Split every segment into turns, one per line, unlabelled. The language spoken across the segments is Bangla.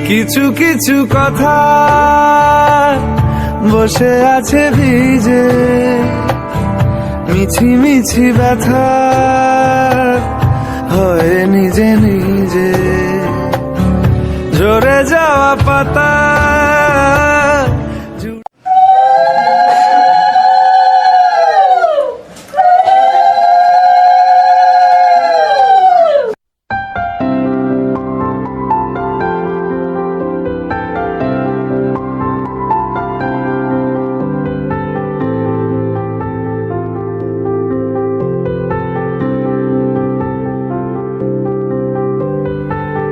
কিছু কিছু কথা বসে আছে ভিজে, মিছি মিছি ব্যথা হয় নিজে নিজে। ঝরে যাওয়া পাতা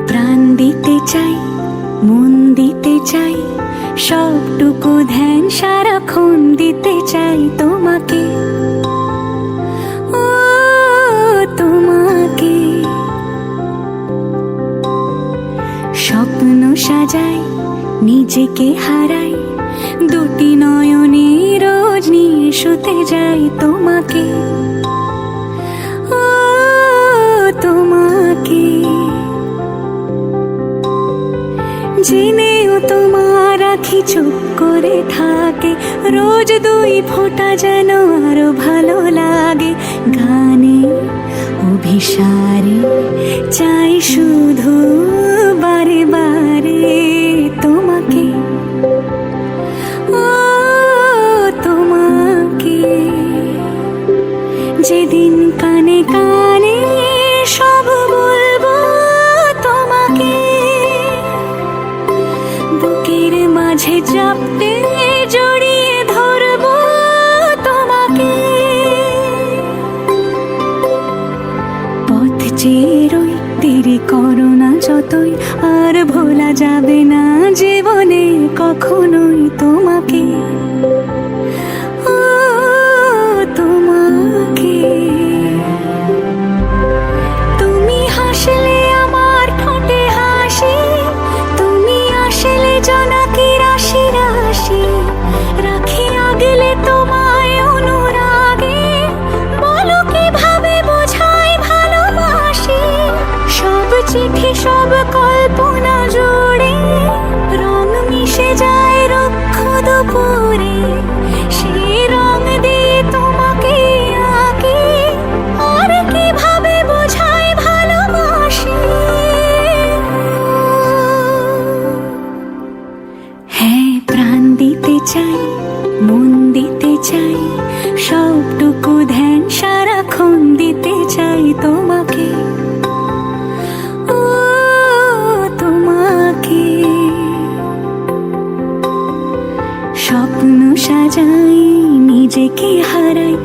প্রাণ দিতে চাই, মন দিতে চাই, সবটুকু ধ্যান সারাক্ষণ দিতে চাই তোমাকে, ও তোমাকে। স্বপ্ন সাজাই, নিজেকে হারাই, দুটি নয়নে রোজ নিয়ে শুতে যাই তোমাকে, ও তোমাকে। জেনেও তোমার আখি চুপ করে থাকে, রোজ দুই ফোঁটা যেন আরো ভালো লাগে। গানে অভিসারে চাই শুধু বারে বারে তোমাকে, ও তোমাকে। যেদিন কানে কানে সব বলবো তোমাকে, বুকের মাঝে চাপতে জড়িয়ে ধরবো তোমাকে। পথ চেয়ে রই, দেরি করো না যতই, আর ভোলা যাবে না জীবনে কখনোই তোমাকে, ও তোমাকে। তুমি হাসলে আমার ঠোঁটে হাসি, তুমি আসলে জোনাকি রাশি রাশি, রাখি আগলে তোমায় অনুরাগে, বলো কিভাবে বোঝাই ভালোবাসি। সব চিঠি সব কল্পনা জুড়ে রং মিশে যায় রুক্ষ দুপুরে, সেই রং দিয়ে তোমাকে আঁকি, আর কিভাবে বোঝাই ভালোবাসি। হ্যাঁ, প্রাণ দিতে চাই, মন দিতে চাই, সবটুকু ধ্যান সারাক্ষণ দিতে চাই তোমাকে, ও তোমাকে। স্বপ্ন সাজাই, নিজেকে হারাই,